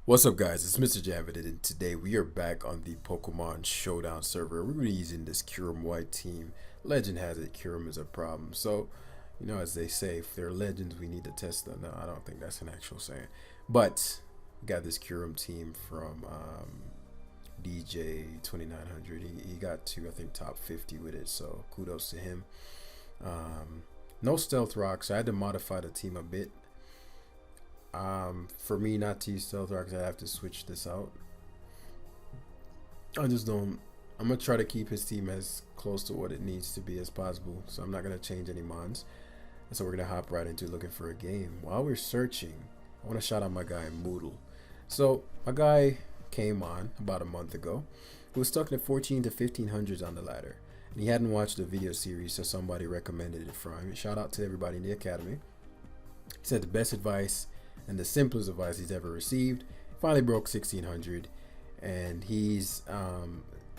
What's up, guys? It's Mr. Javid, and today we are back on the Pokemon Showdown server. We're going to be using this Kyurem White team. Legend has it Kyurem is a problem. So, as they say, if they're legends, we need to test them. No, I don't think that's an actual saying. But, we got this Kyurem team from DJ 2900. He got to, I think, top 50 with it, so kudos to him. No Stealth Rock, so I had to modify the team a bit. For me not to use Stealth Rocks, I have to switch this out. I just don't. I'm gonna try to keep his team as close to what it needs to be as possible. So I'm not gonna change any mons. And so we're gonna hop right into looking for a game. While we're searching, I want to shout out my guy Moodle. So my guy came on about a month ago. He was stuck in the 14 to 1500s on the ladder, and he hadn't watched the video series, so somebody recommended it for him. Shout out to everybody in the academy. He said the best advice and the simplest advice he's ever received. Finally broke 1600, and he's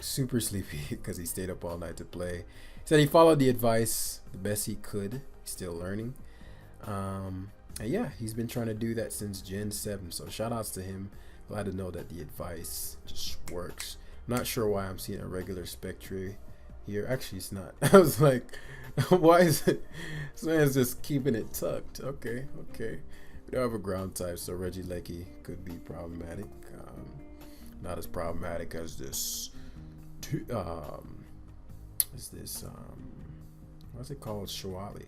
super sleepy because he stayed up all night to play. He said he followed the advice the best he could. He's still learning. And yeah, he's been trying to do that since Gen 7. So shout outs to him. Glad to know that the advice just works. I'm not sure why I'm seeing a regular Spectre here. Actually, it's not. I was like, why is it? This man's just keeping it tucked. Okay. We don't have a ground type, so Regieleki could be problematic. Not as problematic as this. What's it called? Shawali.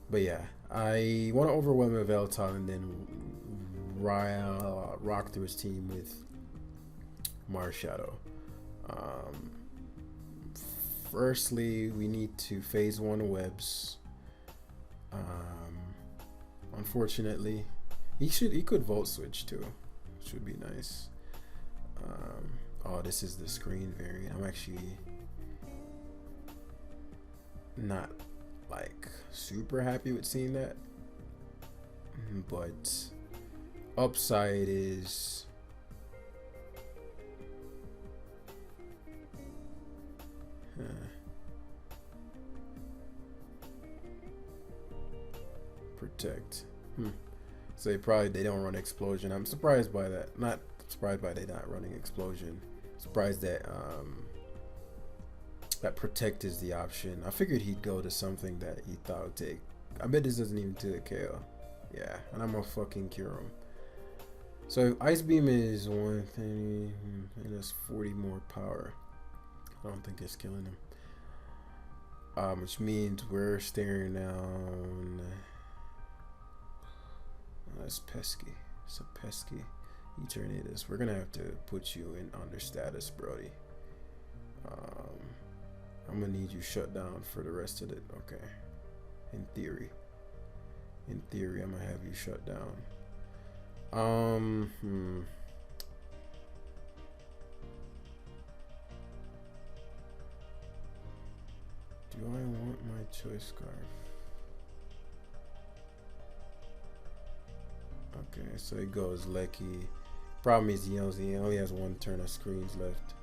But yeah, I want to overwhelm Velton and then rock through his team with Marshadow. Firstly, we need to phase 1 webs. Unfortunately, he could volt switch too. Should be nice. Oh, this is the screen variant. I'm actually not like super happy with seeing that, but upside is protect. So they don't run explosion. I'm surprised by that. Not surprised by they not running explosion. Surprised that that protect is the option. I figured he'd go to something that he thought would take. I bet this doesn't even do a KO. Yeah, and I'm a fucking Kyurem. So Ice Beam is 130 and that's 40 more power. I don't think it's killing him. Which means we're staring down. That's pesky. So pesky. Eternatus. We're gonna have to put you in under status, Brody. I'm gonna need you shut down for the rest of it. Okay. In theory, I'm gonna have you shut down. Do I want my choice scarf? Okay, so it goes Lecky. Problem is he only has 1 turn of screens left.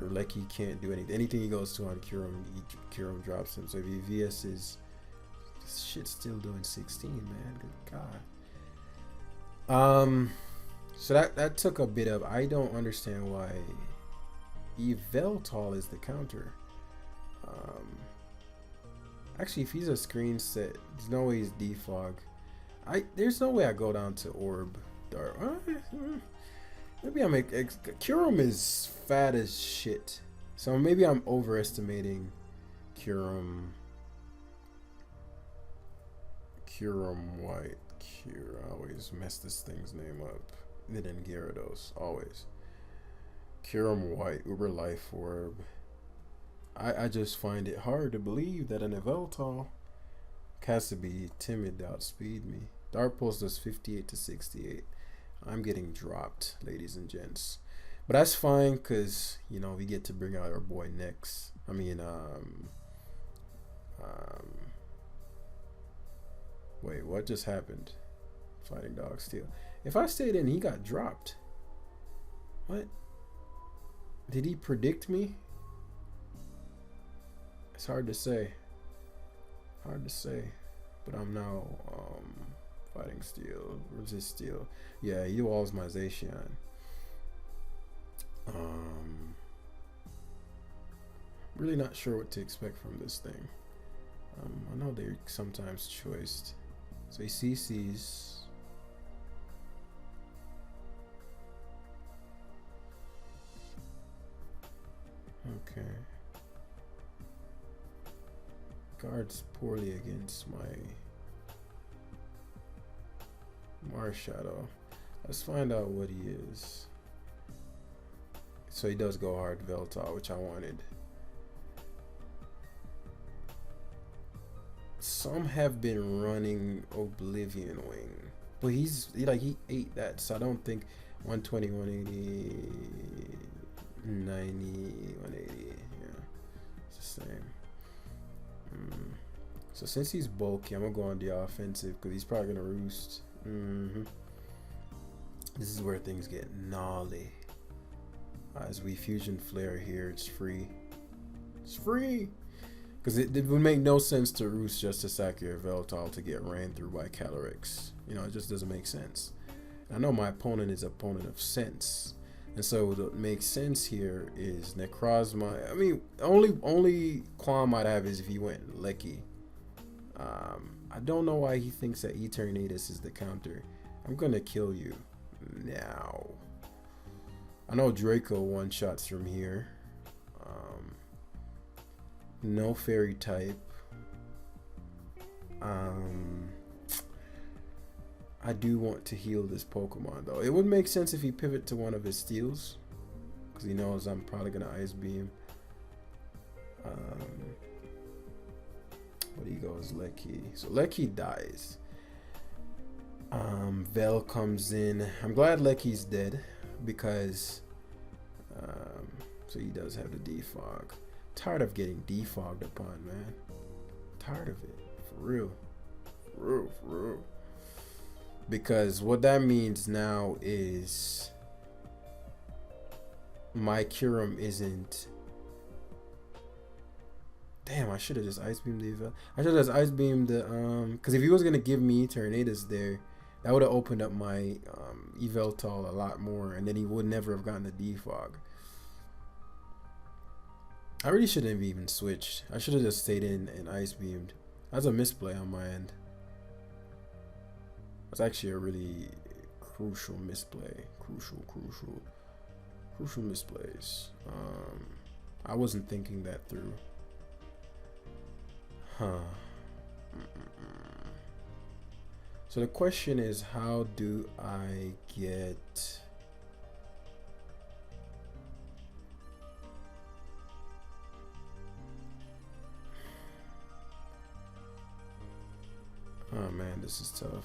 Or Lecky can't do anything. Anything he goes to on Kyurem drops him. So if he VS's, this shit's still doing 16, man. Good God. So that took a bit of. I don't understand why Yveltal is the counter. Actually, if he's a screen set, there's no way he's defog. There's no way I go down to Orb Dart. Maybe Kyurem is fat as shit, so maybe I'm overestimating Kyurem White. I always mess this thing's name up. Then Gyarados, always. Kyurem White, Uber Life Orb. I just find it hard to believe that an Yveltal has to be timid to outspeed me. Dark Pulse does 58 to 68. I'm getting dropped, ladies and gents. But that's fine, because, we get to bring out our boy next. Wait, what just happened? Fighting Dog Steel. If I stayed in, he got dropped. What? Did he predict me? It's hard to say. But I'm now Fighting steel. Resist steel. Yeah, he walls my Zacian. Really not sure what to expect from this thing. I know they're sometimes choiced. So he CCs. Okay. Guards poorly against my Marshadow. Let's find out what he is. So he does go hard Veltal, which I wanted. Some have been running Oblivion Wing, but he ate that, so I don't think 120, 180, 90, 180. Yeah, it's the same. So since he's bulky, I'm gonna go on the offensive because he's probably gonna roost. This is where things get gnarly. As we fusion flare here, it's free. It's free! Because it would make no sense to roost just to sack your Veltal to get ran through by Calyrex. You know, it just doesn't make sense. I know my opponent is an opponent of sense. And so what makes sense here is Necrozma. I mean, only qualm I'd have is if he went Lecky. I don't know why he thinks that Eternatus is the counter. I'm gonna kill you now. I know Draco one-shots from here. No fairy type. I do want to heal this Pokemon though. It would make sense if he pivot to one of his steals, because he knows I'm probably gonna Ice Beam. But he goes Lecky. So Lecky dies. Vel comes in. I'm glad Lecky's dead because so he does have the defog. Tired of getting defogged upon, man. Tired of it. For real. For real. Because what that means now is my Kyurem isn't. Damn, I should have just Ice Beamed the I should have just Ice Beamed the because if he was gonna give me Eternatus there, that would have opened up my Yveltal a lot more, and then he would never have gotten the defog. I really shouldn't have even switched. I should have just stayed in and Ice Beamed. That's a misplay on my end. That's actually a really crucial misplay. Crucial misplays. I wasn't thinking that through. So the question is, how do I get oh man, this is tough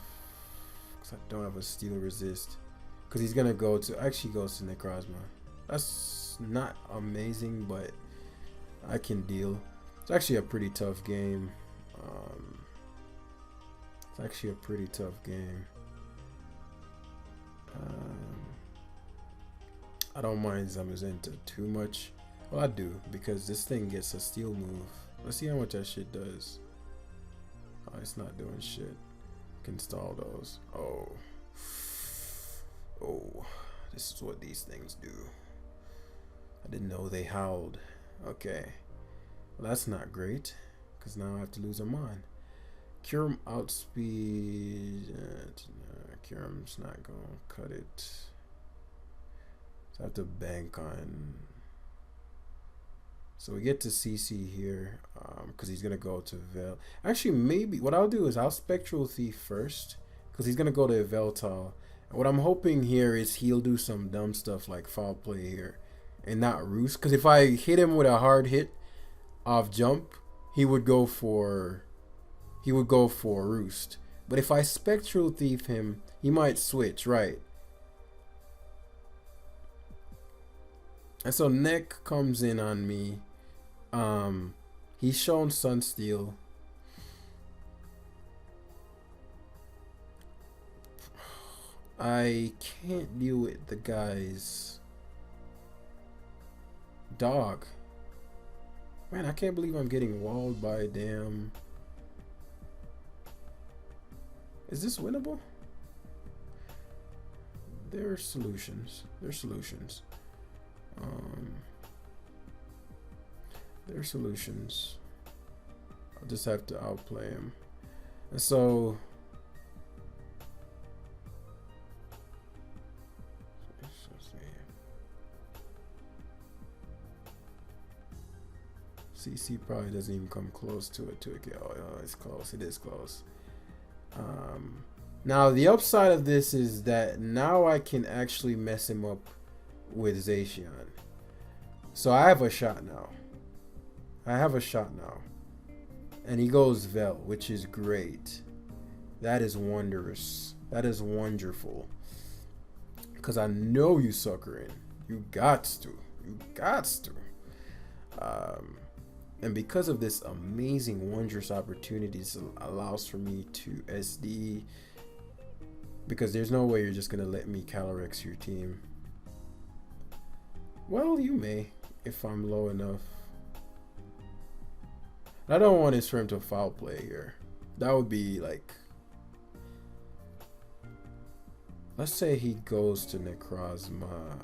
because I don't have a steel resist, because he's gonna go to actually goes to Necrozma. That's not amazing, but I can deal. It's actually a pretty tough game. I don't mind Zamazenta too much. Well, I do, because this thing gets a steel move. Let's see how much that shit does. Oh, it's not doing shit. Can stall those. Oh, this is what these things do. I didn't know they howled. Okay, well, that's not great, because now I have to lose a mon. Kyurem outspeed. Kyurem's not gonna cut it. So I have to bank on. So we get to CC here, because he's gonna go to Vel. Actually, maybe what I'll do is I'll Spectral Thief first, because he's gonna go to Veltal. And what I'm hoping here is he'll do some dumb stuff like foul play here, and not roost. Because if I hit him with a hard hit off jump, he would go for roost. But if I Spectral Thief him, he might switch, right? And so Neck comes in on me. He's shown Sunsteel. I can't deal with the guy's dog. Man, I can't believe I'm getting walled by a damn. Is this winnable? There are solutions. There are solutions. There are solutions. I'll just have to outplay him. And so CC probably doesn't even come close to it. Oh, it's close. It is close. Now the upside of this is that now I can actually mess him up with Zacian. So I have a shot now. And he goes Vel, which is great. That is wondrous. That is wonderful. Because I know you suckering. You gots to. And because of this amazing, wondrous opportunities allows for me to SD, because there's no way you're just gonna let me Calyrex your team. Well, you may, if I'm low enough. I don't want his friend to foul play here. That would be like, let's say he goes to Necrozma.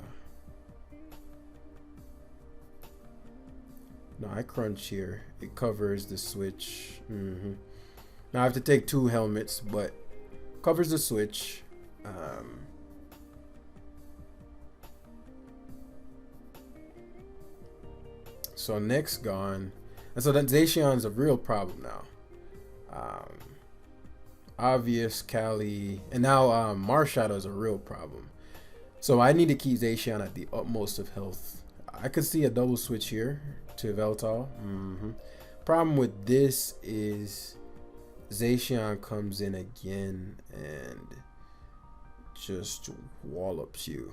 No, I crunch here. It covers the switch. Now I have to take 2 helmets, but covers the switch. So next gone. And so that Zacian's a real problem now. Obvious, Cali, and now Marshadow is a real problem. So I need to keep Zacian at the utmost of health. I could see a double switch here to Veltal. Problem with this is Zacian comes in again and just wallops you.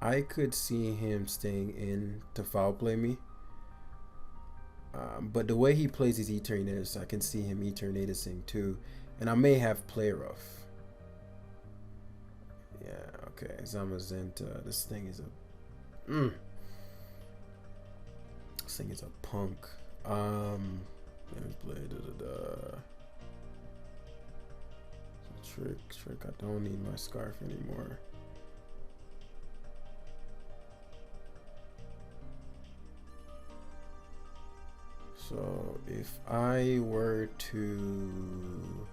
I could see him staying in to foul play me. But the way he plays his Eternatus, I can see him Eternatusing too. And I may have play rough. Yeah, okay. Zamazenta. This thing is a this thing is a punk. Let me play Trick. I don't need my scarf anymore. So if I were to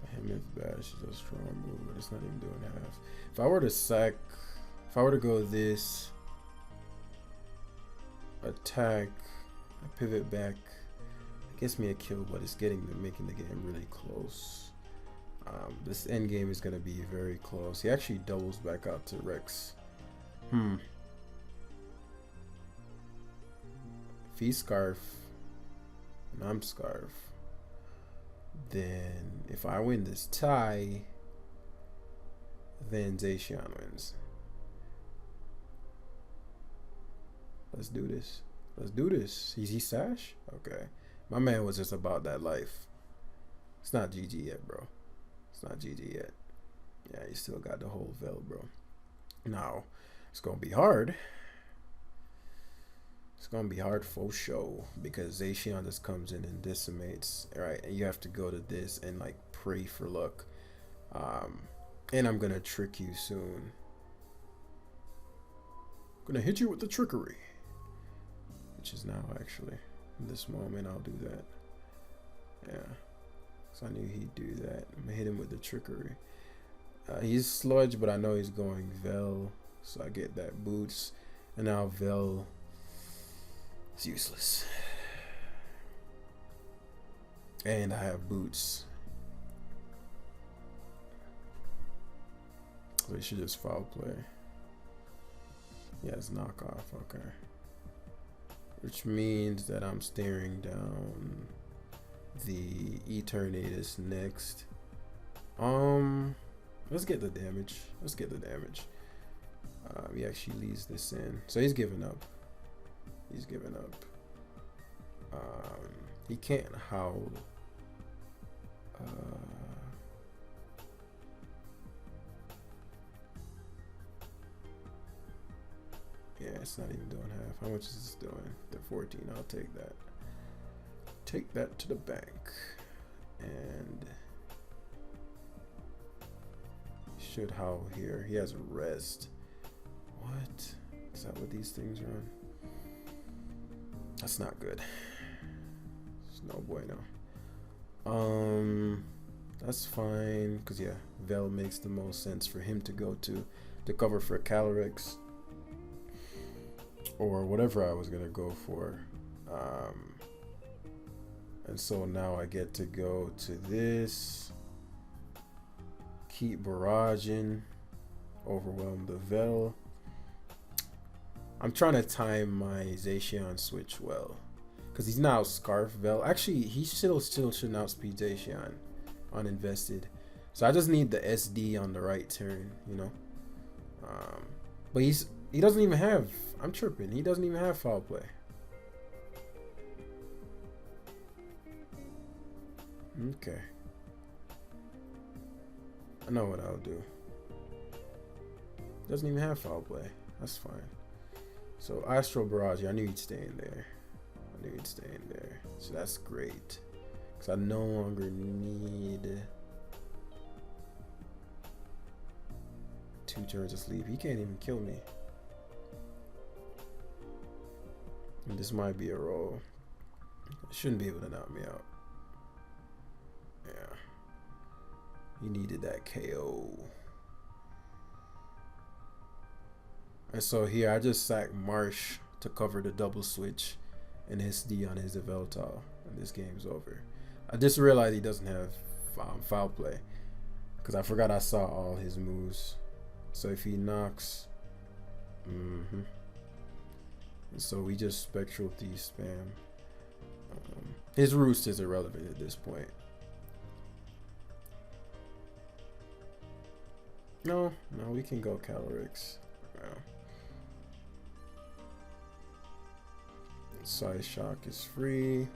Behemoth Bash is a strong move, but it's not even doing half. If I were to sack, if I were to go this attack, I pivot back, it gets me a kill, but it's making the game really close. This end game is going to be very close. He actually doubles back out to Rex. If he's Scarf and I'm Scarf, then if I win this tie, then Zacian wins. Let's do this. Is he Sash? Okay. My man was just about that life. It's not GG yet, bro. It's not GG yet. Yeah, you still got the whole Vel, bro. Now, it's going to be hard. It's going to be hard for show because Zacian just comes in and decimates, right? And you have to go to this and like pray for luck. And I'm going to trick you soon. I'm going to hit you with the trickery. Which is now actually. In this moment, I'll do that. Yeah. So I knew he'd do that. I'm gonna hit him with the trickery. He's sludge, but I know he's going Vel. So I get that boots. And now Vel is useless. And I have boots. So he should just foul play. Yeah, it's knockoff, okay. Which means that I'm staring down the Eternatus next. Let's get the damage. He actually leads this in. So he's giving up. He can't howl. it's not even doing half. How much is this doing? They're 14. I'll take that. Take that to the bank. And should howl here. He has rest. What? Is that what these things run? That's not good. It's no bueno. That's fine, cause yeah, Vel makes the most sense for him to go to cover for Calyrex or whatever I was gonna go for. And so now I get to go to this, keep barraging, overwhelm the Vel. I'm trying to time my Zacian switch well, because he's now Scarf Vel. Actually, he still shouldn't outspeed Zacian uninvested. So I just need the SD on the right turn, you know. But he doesn't even have. I'm tripping. He doesn't even have foul play. Okay. I know what I'll do. Doesn't even have foul play. That's fine. So Astral Barrage, I knew he'd stay in there. So that's great. Because I no longer need 2 turns of sleep. He can't even kill me. And this might be a roll. Shouldn't be able to knock me out. Yeah. He needed that KO. And so here I just sack Marsh to cover the double switch and SD on his Yveltal, and this game's over. I just realized he doesn't have foul play, because I forgot I saw all his moves. So if he knocks, and so we just Spectral Thief spam. His Roost is irrelevant at this point. No, we can go Calyrex. Yeah. Side Shock is free.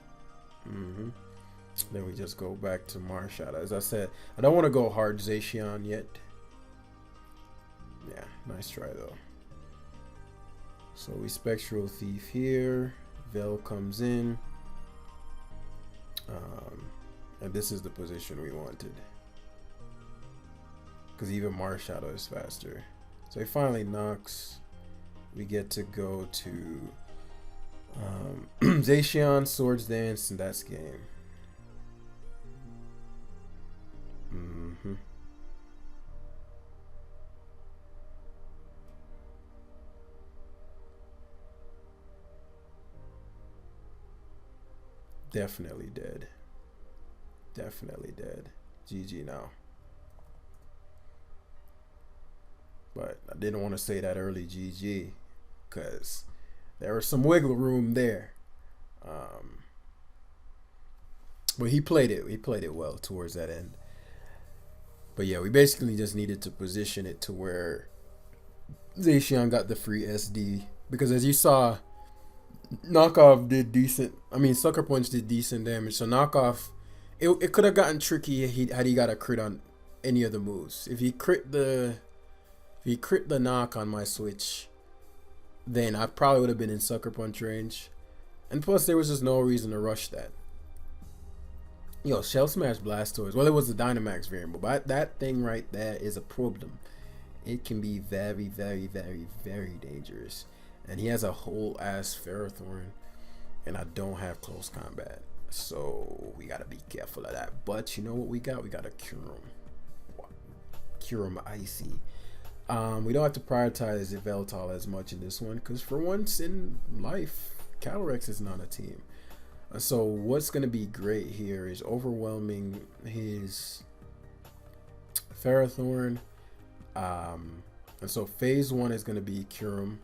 Then we just go back to Marshall. As I said, I don't want to go hard Zacian yet. Yeah, nice try though. So we Spectral Thief here. Vel comes in. And this is the position we wanted, because even Marshadow is faster. So he finally knocks. We get to go to Zacian, Swords Dance, and that's game. Definitely dead. Definitely dead. GG now. But I didn't want to say that early GG, because there was some wiggle room there. But he played it well towards that end. But yeah, we basically just needed to position it to where Zacian got the free SD, because as you saw, Knockoff did decent. I mean, Sucker Punch did decent damage. So Knockoff, it could have gotten tricky had he got a crit on any of the moves. If he crit the knock on my switch, then I probably would have been in Sucker Punch range. And plus, there was just no reason to rush that. Yo, Shell Smash Blastoise. Well, it was the Dynamax variant, but that thing right there is a problem. It can be very, very, very, very dangerous. And he has a whole ass Ferrothorn, and I don't have close combat, so we gotta be careful of that. But you know what we got? We got a Kyurem Icy. We don't have to prioritize Yveltal as much in this one, because for once in life, Calyrex is not a team. So what's gonna be great here is overwhelming his Ferrothorn. And so phase 1 is gonna be Kyurem,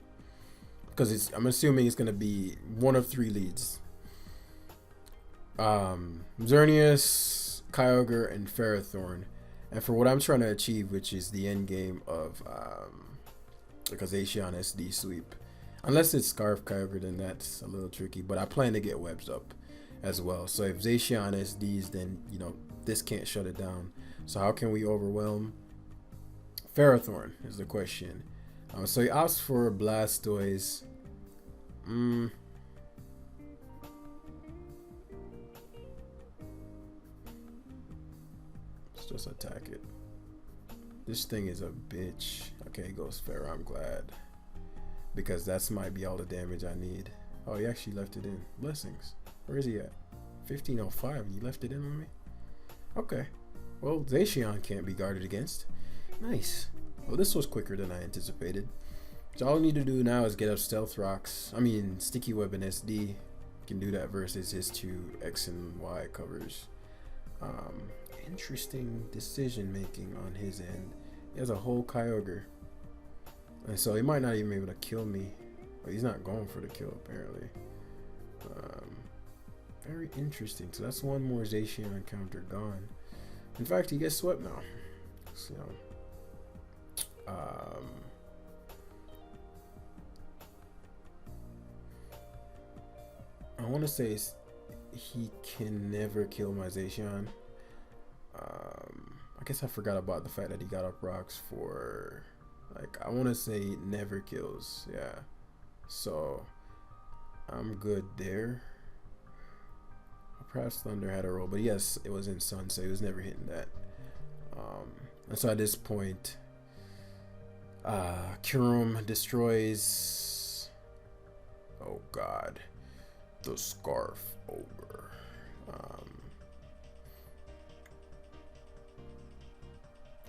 because I'm assuming it's gonna be one of 3 leads. Xerneas, Kyogre, and Ferrothorn. And for what I'm trying to achieve, which is the end game of like a Zacian SD sweep. Unless it's Scarf Kyogre, then that's a little tricky. But I plan to get webs up as well. So if Zacian SDs, then you know this can't shut it down. So how can we overwhelm? Ferrothorn is the question. So he asks for Blastoise. Let's just attack it. This thing is a bitch. Okay, Ghost Pharaoh, I'm glad. Because that's might be all the damage I need. Oh, he actually left it in. Blessings. Where is he at? 1505. You left it in on me? Okay. Well, Zacian can't be guarded against. Nice. Well, this was quicker than I anticipated. So all I need to do now is get up Stealth Rocks. I mean, Sticky Web and SD. Can do that versus his 2 X and Y covers. Interesting decision making on his end. He has a whole Kyogre. And so he might not even be able to kill me. But he's not going for the kill, apparently. Very interesting. So that's one more Zacian encounter gone. In fact, he gets swept now. So, I want to say he can never kill my Zacian. I guess I forgot about the fact that he got up rocks for, like, I want to say never kills. Yeah. So, I'm good there. Perhaps Thunder had a roll, but yes, it was in Sun, so he was never hitting that. And so at this point, Kyurem destroys, oh god, the Scarf Ogre.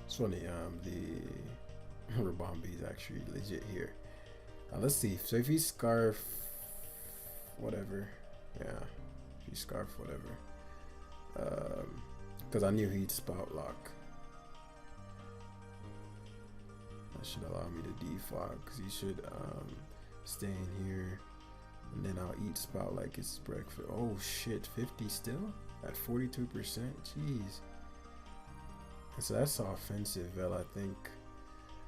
It's funny, the Rabambi is actually legit here. Let's see, so if he's Scarf, whatever, yeah. Scarf, whatever. Because I knew he'd Spout Lock. That should allow me to defog, because he should stay in here, and then I'll eat Spout like it's breakfast. Oh shit, 50 still at 42%. Jeez. And so that's offensive, Vel. I think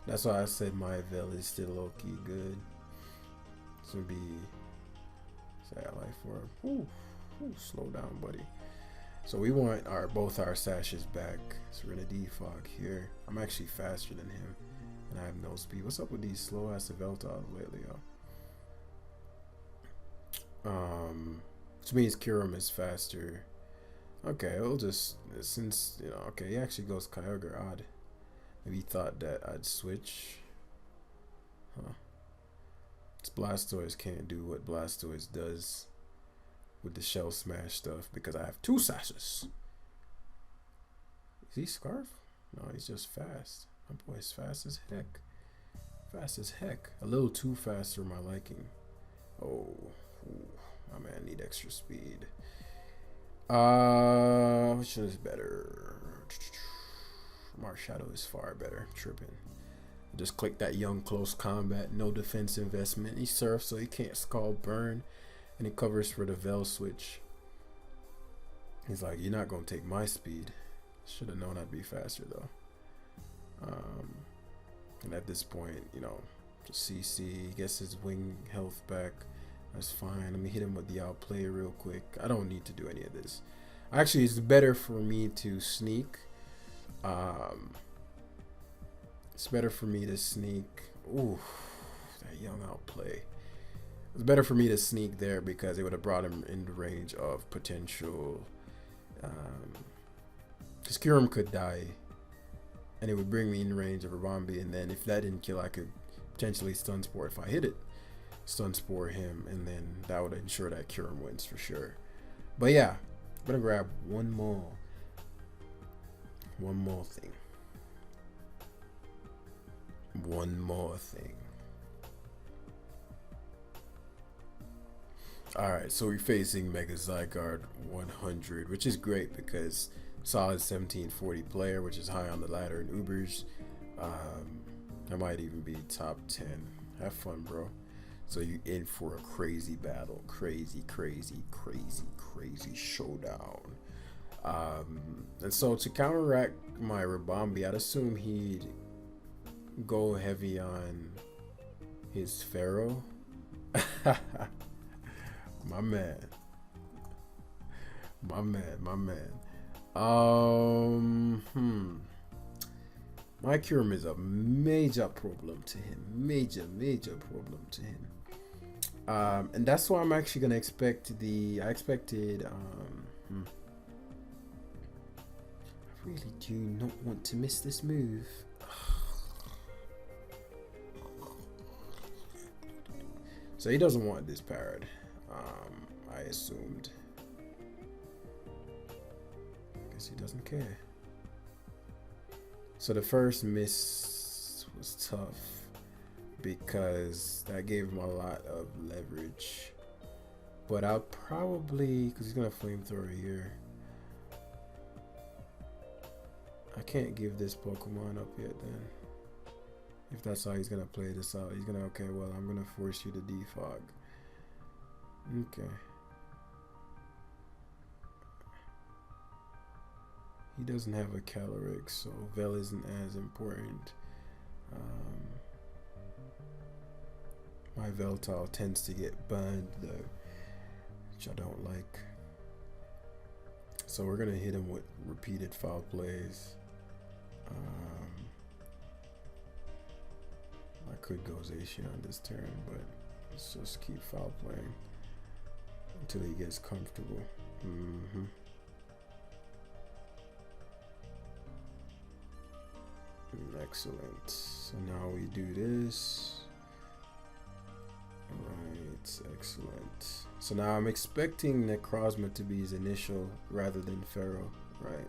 that's why I said my Vel is still low key good. This would be say I like for him. Ooh, slow down, buddy. So we want both our sashes back. So we're gonna defog here. I'm actually faster than him, and I have no speed. What's up with these slow ass Veltas lately, y'all? Which means Kyurem is faster. Okay, we'll just, since, you know, okay, he actually goes Kyogre. Odd. Maybe he thought that I'd switch. Huh. This Blastoise can't do what Blastoise does with the Shell Smash stuff because I have 2 sashes. Is he Scarf? No, he's just fast. My boy's fast as heck. Fast as heck. A little too fast for my liking. Oh, ooh, my man need extra speed. Which is better? Marshadow is far better. Tripping. Just click that young close combat, no defense investment. He surfs so he can't Scald Burn, and he covers for the Vel switch. He's like, you're not gonna take my speed. Should have known I'd be faster though. And at this point, you know, just CC, he gets his wing health back. That's fine. Let me hit him with the outplay real quick. I don't need to do any of this. Actually, it's better for me to sneak. It's better for me to sneak. Ooh, that young outplay. It's better for me to sneak there because it would have brought him into range of potential. Because Kyurem could die, and it would bring me in range of a Rabambi, and then if that didn't kill, I could potentially stun spore if I hit it. Stun spore him, and then that would ensure that Kyurem wins for sure. But yeah, I'm gonna grab one more thing. One more thing. Alright, so we're facing Mega Zygarde 100, which is great because solid 1740 player, which is high on the ladder in Ubers. I might even be top 10. Have fun, bro. So you in for a crazy battle. Crazy showdown. And so to counteract my Rabambi, I'd assume he'd go heavy on his Pharaoh. My man. My Kyurem is a major problem to him. Major problem to him. And that's why I'm actually gonna expect I expected. I really do not want to miss this move. So he doesn't want this parried. I assumed. Guess he doesn't care. So the first miss was tough because that gave him a lot of leverage. But I'll probably, because he's gonna flamethrower here. I can't give this Pokemon up yet then. If that's how he's gonna play this out, he's gonna, okay, well, I'm gonna force you to defog. Okay. He doesn't have a Calyrex, so Vel isn't as important. My Veltal tends to get burned though, which I don't like. So we're gonna hit him with repeated foul plays. I could go Zacian on this turn, but let's just keep foul playing until he gets comfortable. Excellent. So now we do this. Alright, excellent. So now I'm expecting Necrozma to be his initial rather than Pharaoh, right?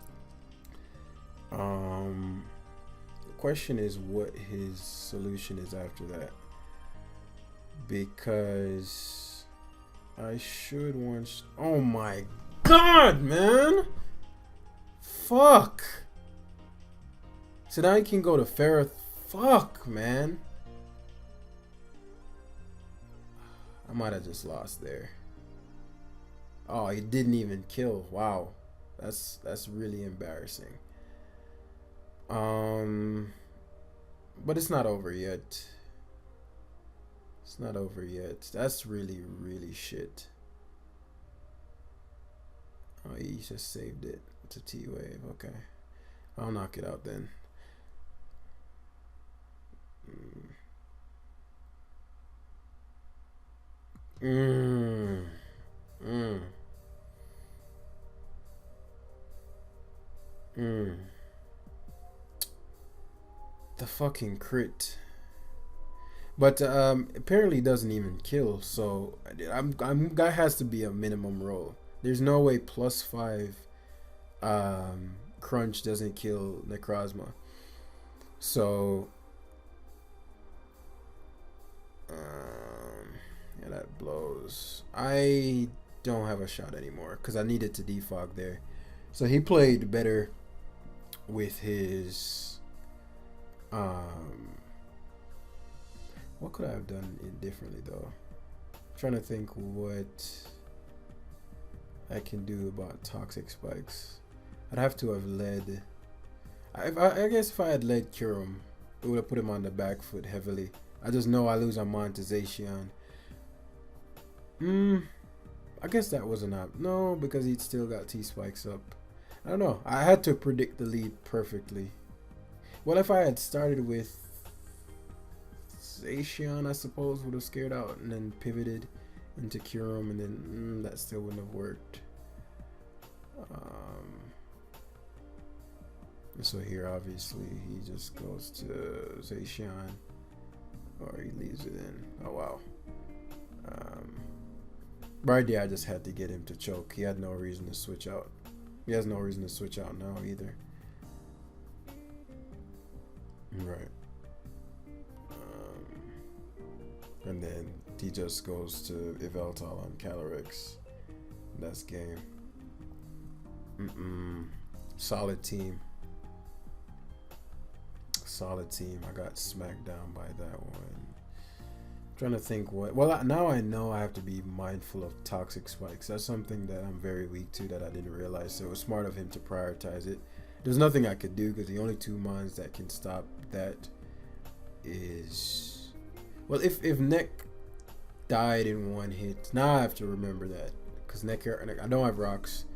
The question is what his solution is after that. Because I should want... Oh my god, man! Fuck! So now he can go to Pharaoh. Fuck, man. I might have just lost there. Oh, he didn't even kill. Wow. That's really embarrassing. But it's not over yet. It's not over yet. That's really, really shit. Oh, he just saved it. It's a T-Wave. Okay. I'll knock it out then. The fucking crit. But apparently it doesn't even kill, so that has to be a minimum roll. There's no way +5 crunch doesn't kill Necrozma. So yeah, that blows. I don't have a shot anymore because I needed to defog there. So he played better with his what could I have done differently though? I'm trying to think what I can do about toxic spikes. I'd have to have led. I guess if I had led Kyurem, it would have put him on the back foot heavily. I just know I lose on monetization. I guess that wasn't up. No, because he'd still got T-spikes up. I don't know. I had to predict the lead perfectly. Well, if I had started with Zacian, I suppose would have scared out and then pivoted into Kyurem, and then that still wouldn't have worked. So here, obviously, he just goes to Zacian, or he leaves it in. Oh wow. Right there, I just had to get him to choke. He had no reason to switch out. He has no reason to switch out now either. Right. And then he just goes to Yveltal on Calyrex. That's game. Solid team. Solid team. I got smacked down by that one. Trying to think what. Well, now I know I have to be mindful of toxic spikes. That's something that I'm very weak to that I didn't realize. So it was smart of him to prioritize it. There's nothing I could do because the only two mons that can stop that is, well, if Neck died in one hit. Now I have to remember that because Neck, I don't have rocks,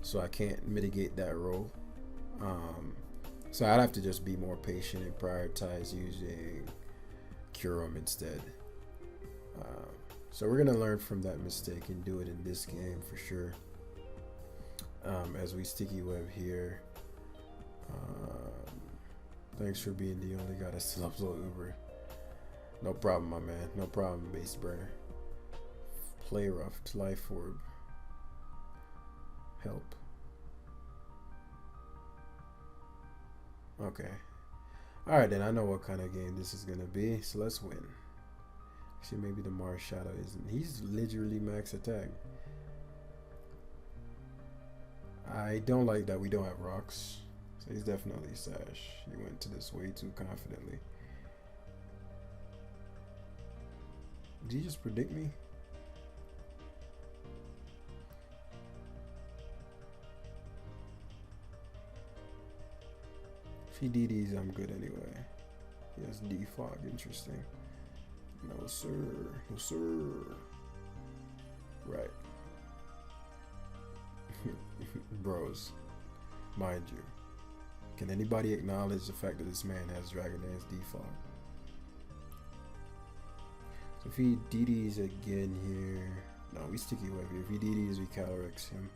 so I can't mitigate that roll. So I'd have to just be more patient and prioritize using Kyurem instead. So we're gonna learn from that mistake and do it in this game for sure. As we sticky web here. Thanks for being the only guy that still upload Uber. No problem, my man. No problem, base burner. Play rough. Life orb. Help. Okay. Alright then, I know what kind of game this is gonna be, so let's win. Actually, maybe the Mars Shadow isn't. He's literally max attack. I don't like that we don't have rocks. So he's definitely Sash. He went to this way too confidently. Did he just predict me? If he DDs, I'm good anyway. He has defog, interesting. No sir, no sir. Right. Bros, mind you, can anybody acknowledge the fact that this man has Dragon Dance defog? So if he DDs again here, no, we sticky web here. If he DDs, we Calyrex him.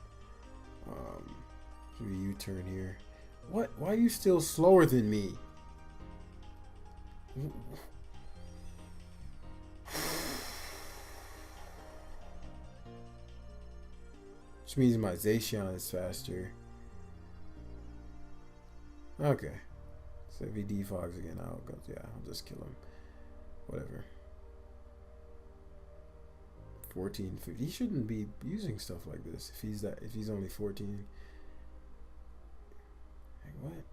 So we U-turn here. What? Why are you still slower than me? Which means my Zacian is faster. Okay. So if he defogs again, I'll go. Yeah, I'll just kill him. Whatever. 14, 50. He shouldn't be using stuff like this if he's that. If he's only 14. Hey, what?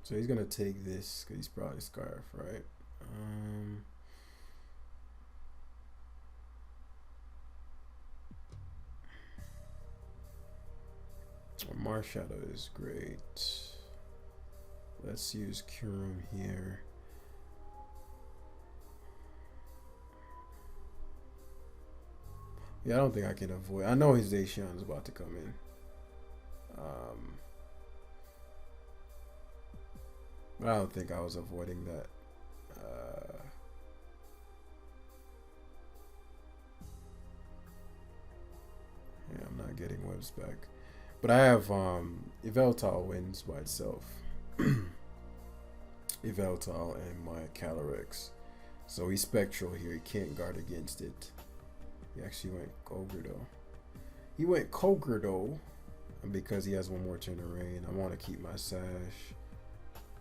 So he's gonna take this because he's probably Scarf, right? Mars Shadow is great. Let's use Kyurem here. Yeah, I don't think I can avoid. I know his Zacian is about to come in. But I don't think I was avoiding that. Yeah, I'm not getting webs back. But I have Yveltal wins by itself. Yveltal and my Calyrex. So he's Spectral here. He can't guard against it. He actually went Kogurdo. He went Kogurdo. And because he has one more turn of rain, I want to keep my Sash.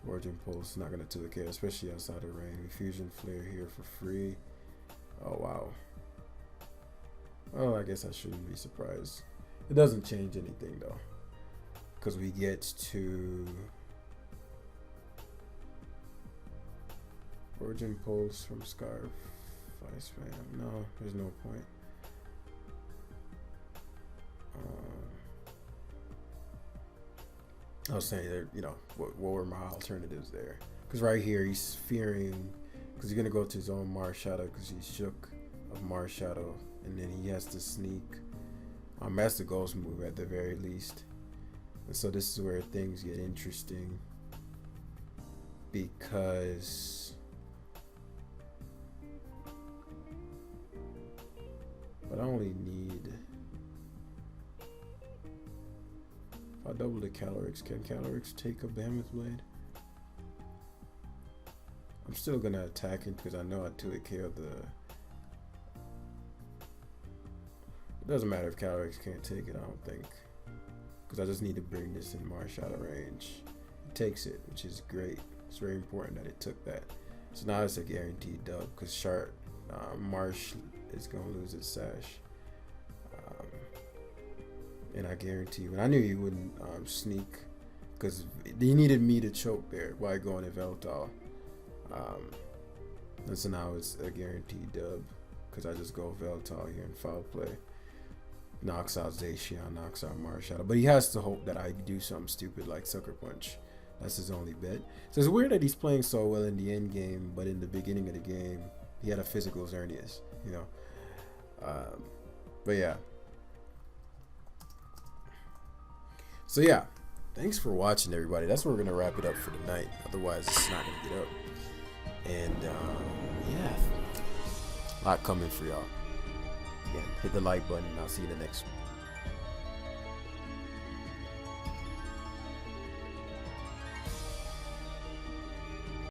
Origin Pulse, not going to 2K, especially outside of rain. Fusion Flare here for free. Oh, wow. Well, I guess I shouldn't be surprised. It doesn't change anything though, because we get to Origin Pulse from Scarf. Ice Fam. No, there's no point. I was saying that, you know, what were my alternatives there? Because right here he's fearing, because he's gonna go to his own Mars Shadow because he's shook of Mars Shadow, and then he has to sneak. That's the ghost move at the very least. And so this is where things get interesting, because but I only need, if I double the Calyrex, can Calyrex take a Behemoth Blade? I'm still gonna attack it because I know I 2-hit KO the. It doesn't matter if Calyrex can't take it, I don't think. Because I just need to bring this in Mars Shadow range. It takes it, which is great. It's very important that it took that. So now it's a guaranteed dub because Marsh is going to lose its Sash. And I guarantee you, and I knew he wouldn't sneak because he needed me to choke there while going Yveltal. And so now it's a guaranteed dub because I just go Yveltal here in foul play. Knocks out Zacian, knocks out Mars Shadow. But he has to hope that I do something stupid like Sucker Punch. That's his only bet. So it's weird that he's playing so well in the end game, but in the beginning of the game, he had a physical Xerneas, you know. But yeah. So yeah, thanks for watching, everybody. That's where we're going to wrap it up for tonight. Otherwise, it's not going to get up. And yeah, a lot coming for y'all. Again, hit the like button and I'll see you in the next one.